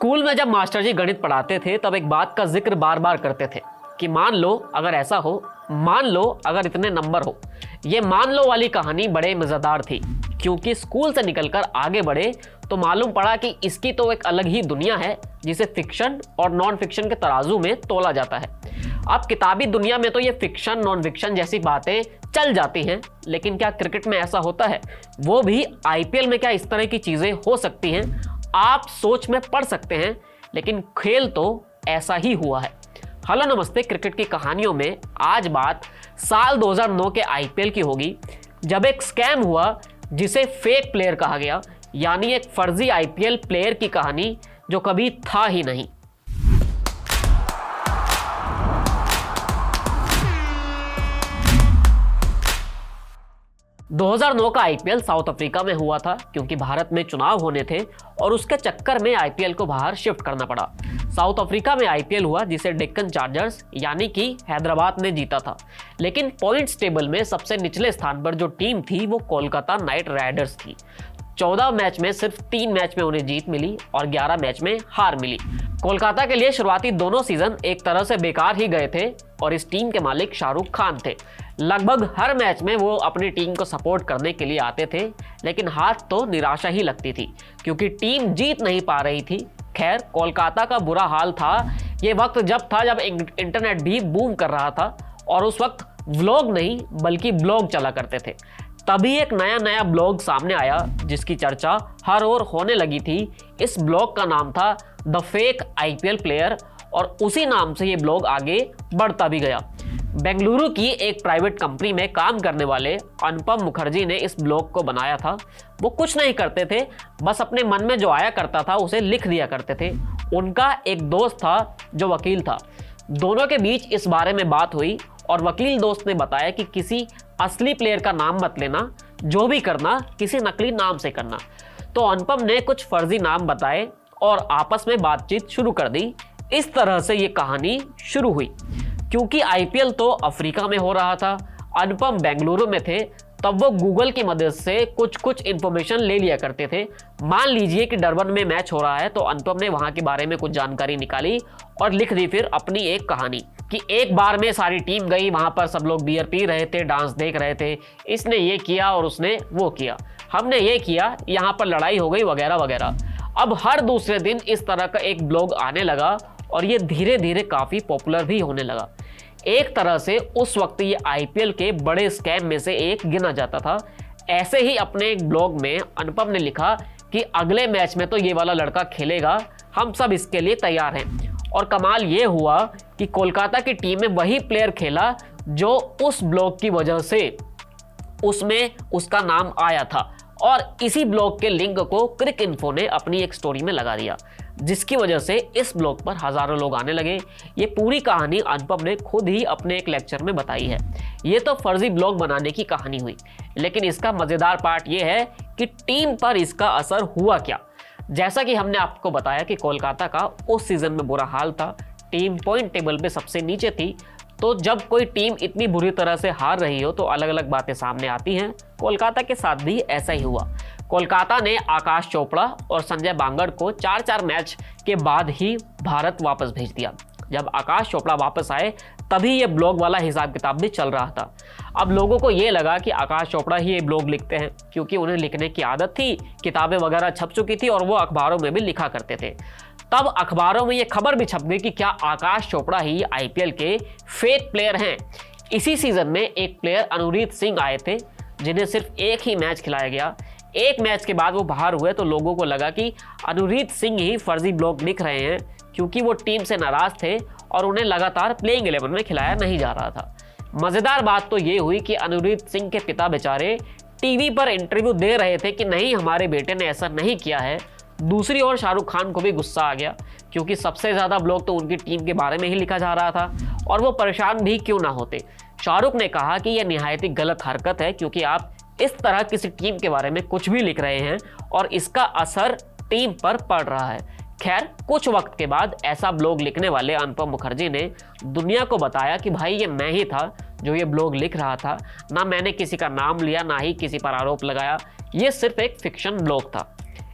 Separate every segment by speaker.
Speaker 1: School में जब master जी गणित पढ़ाते थे तब एक बात का जिक्र बार बार करते थे कि मान लो अगर ऐसा हो, मान लो अगर इतने नंबर हो। ये मान लो वाली कहानी बड़े मजेदार थी क्योंकि स्कूल से निकलकर आगे बढ़े तो मालूम पड़ा कि इसकी तो एक अलग ही दुनिया है जिसे फिक्शन और नॉन फिक्शन के तराजू में तोला जाता है। अब किताबी दुनिया में तो ये फिक्शन नॉन फिक्शन जैसी बातें चल जाती हैं, लेकिन क्या क्रिकेट में ऐसा होता है? वो भी आईपीएल में क्या इस तरह की चीजें हो सकती हैं? आप सोच में पढ़ सकते हैं, लेकिन खेल तो ऐसा ही हुआ है। हेलो नमस्ते, क्रिकेट की कहानियों में आज बात साल 2009 के आईपीएल की होगी, जब एक स्कैम हुआ जिसे फेक प्लेयर कहा गया, यानी एक फर्जी आईपीएल प्लेयर की कहानी जो कभी था ही नहीं। दो 2009 का आईपीएल साउथ अफ्रीका में हुआ था क्योंकि भारत में चुनाव होने थे और उसके चक्कर में आईपीएल को बाहर शिफ्ट करना पड़ा। साउथ अफ्रीका में आईपीएल हुआ जिसे डेक्कन चार्जर्स यानी कि हैदराबाद ने जीता था, लेकिन पॉइंट्स टेबल में सबसे निचले स्थान पर जो टीम थी वो कोलकाता नाइट राइडर्स थी। 14 मैच में सिर्फ 3 मैच में उन्हें जीत मिली और 11 मैच में हार मिली। कोलकाता के लिए शुरुआती दोनों सीजन एक तरह से बेकार ही गए थे और इस टीम के मालिक शाहरुख खान थे। लगभग हर मैच में वो अपनी टीम को सपोर्ट करने के लिए आते थे, लेकिन हाथ तो निराशा ही लगती थी क्योंकि टीम जीत नहीं पा रही थी। खैर, कोलकाता का बुरा हाल था। ये वक्त जब इंटरनेट भी बूम कर रहा था और उस वक्त व्लॉग नहीं बल्कि ब्लॉग चला करते थे। तभी एक नया ब्लॉग सामने आया जिसकी चर्चा हर ओर होने लगी थी। इस ब्लॉग का नाम था द फेक आईपीएल प्लेयर और उसी नाम से ये ब्लॉग आगे बढ़ता भी गया। बेंगलुरु की एक प्राइवेट कंपनी में काम करने वाले अनुपम मुखर्जी ने इस ब्लॉग को बनाया था। वो कुछ नहीं करते थे, बस अपने मन में जो आया करता था उसे लिख दिया करते थे। उनका एक दोस्त था जो वकील था। दोनों के बीच इस बारे में बात हुई और वकील दोस्त ने बताया कि किसी असली प्लेयर का नाम मत लेना, जो भी करना किसी नकली नाम से करना। तो अनुपम ने कुछ फर्जी नाम बताए और आपस में बातचीत शुरू कर दी। इस तरह से ये कहानी शुरू हुई। क्योंकि आईपीएल तो अफ्रीका में हो रहा था, अनुपम बेंगलुरु में थे, तब वो गूगल की मदद से कुछ इंफॉर्मेशन ले लिया करते थे। मान लीजिए कि डरबन में मैच हो रहा है तो अनुपम ने वहां के बारे में कुछ जानकारी निकाली और लिख दी फिर अपनी एक कहानी कि एक बार में सारी टीम गई, वहां पर सब लोग बियर पी रहे थे, डांस देख रहे थे, इसने ये किया और उसने वो किया, हमने ये किया, यहाँ पर लड़ाई हो गई वगैरह वगैरह। अब हर दूसरे दिन इस तरह का एक ब्लॉग आने लगा और ये धीरे धीरे काफी पॉपुलर भी होने लगा। एक तरह से उस वक्त ये आईपीएल के बड़े स्कैम में से एक गिना जाता था। ऐसे ही अपने एक ब्लॉग में अनुपम ने लिखा कि अगले मैच में तो ये वाला लड़का खेलेगा, हम सब इसके लिए तैयार हैं। और कमाल ये हुआ कि कोलकाता की टीम में वही प्लेयर खेला जो उस ब्लॉग की वजह से उसमें उसका नाम आया था और इसी ब्लॉग के लिंक को क्रिक इन्फो ने अपनी एक स्टोरी में लगा दिया, जिसकी वजह से इस ब्लॉग पर हजारों लोग आने लगे। ये पूरी कहानी अनुपम ने खुद ही अपने एक लेक्चर में बताई है। ये तो फर्जी ब्लॉग बनाने की कहानी हुई, लेकिन इसका मजेदार पार्ट ये है कि टीम पर इसका असर हुआ क्या। जैसा कि हमने आपको बताया कि कोलकाता का उस सीजन में बुरा हाल था, टीम पॉइंट टेबल पे सबसे नीचे थी। तो जब कोई टीम इतनी बुरी तरह से हार रही हो तो अलग अलग बातें सामने आती हैं। कोलकाता के साथ भी ऐसा ही हुआ। कोलकाता ने आकाश चोपड़ा और संजय बांगड़ को 4-4 मैच के बाद ही भारत वापस भेज दिया। जब आकाश चोपड़ा वापस आए तभी ये ब्लॉग वाला हिसाब किताब भी चल रहा था। अब लोगों को ये लगा कि आकाश चोपड़ा ही ये ब्लॉग लिखते हैं क्योंकि उन्हें लिखने की आदत थी, किताबें वगैरह छप चुकी थी और वो अखबारों में भी लिखा करते थे। तब अखबारों में ये खबर भी छप गई कि क्या आकाश चोपड़ा ही आईपीएल के फेक प्लेयर हैं। इसी सीजन में एक प्लेयर अनुरीत सिंह आए थे जिन्हें सिर्फ एक ही मैच खिलाया गया। एक मैच के बाद वो बाहर हुए तो लोगों को लगा कि अनुरीत सिंह ही फर्जी ब्लॉग लिख रहे हैं क्योंकि वो टीम से नाराज थे और उन्हें लगातार प्लेइंग 11 में खिलाया नहीं जा रहा था। मजेदार बात तो ये हुई कि अनुरीत सिंह के पिता बेचारे टीवी पर इंटरव्यू दे रहे थे कि नहीं, हमारे बेटे ने ऐसा नहीं किया है। दूसरी ओर शाहरुख खान को भी गुस्सा आ गया क्योंकि सबसे ज्यादा ब्लॉग तो उनकी टीम के बारे में ही लिखा जा रहा था और वो परेशान भी क्यों ना होते। शाहरुख ने कहा कि यह निहायत ही गलत हरकत है क्योंकि आप इस तरह किसी टीम के बारे में कुछ भी लिख रहे हैं और इसका असर टीम पर पड़ रहा है। खैर, कुछ वक्त के बाद ऐसा ब्लॉग लिखने वाले अनुपम मुखर्जी ने दुनिया को बताया कि भाई ये मैं ही था जो ये ब्लॉग लिख रहा था, ना मैंने किसी का नाम लिया ना ही किसी पर आरोप लगाया, ये सिर्फ एक फिक्शन ब्लॉग था।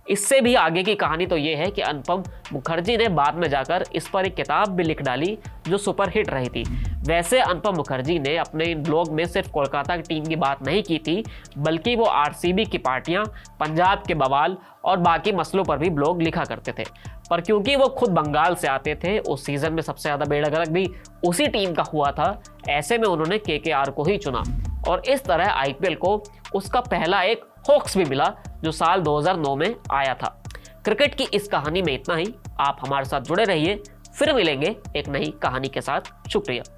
Speaker 1: इससे भी आगे की कहानी तो ये है कि अनुपम मुखर्जी ने बाद में जाकर इस पर एक किताब भी लिख डाली जो सुपरहिट रही थी। वैसे अनुपम मुखर्जी ने अपने ब्लॉग में सिर्फ कोलकाता की टीम की बात नहीं की थी, बल्कि वो आरसीबी की पार्टियां, पंजाब के बवाल और बाकी मसलों पर भी ब्लॉग लिखा करते थे। पर क्योंकि वो खुद बंगाल से आते थे, उस सीजन में सबसे ज़्यादा बेड़गरक भी उसी टीम का हुआ था, ऐसे में उन्होंने केकेआर को ही चुना और इस तरह आईपीएल को उसका पहला एक हॉक्स भी मिला जो साल 2009 में आया था। क्रिकेट की इस कहानी में इतना ही। आप हमारे साथ जुड़े रहिए, फिर मिलेंगे एक नई कहानी के साथ। शुक्रिया।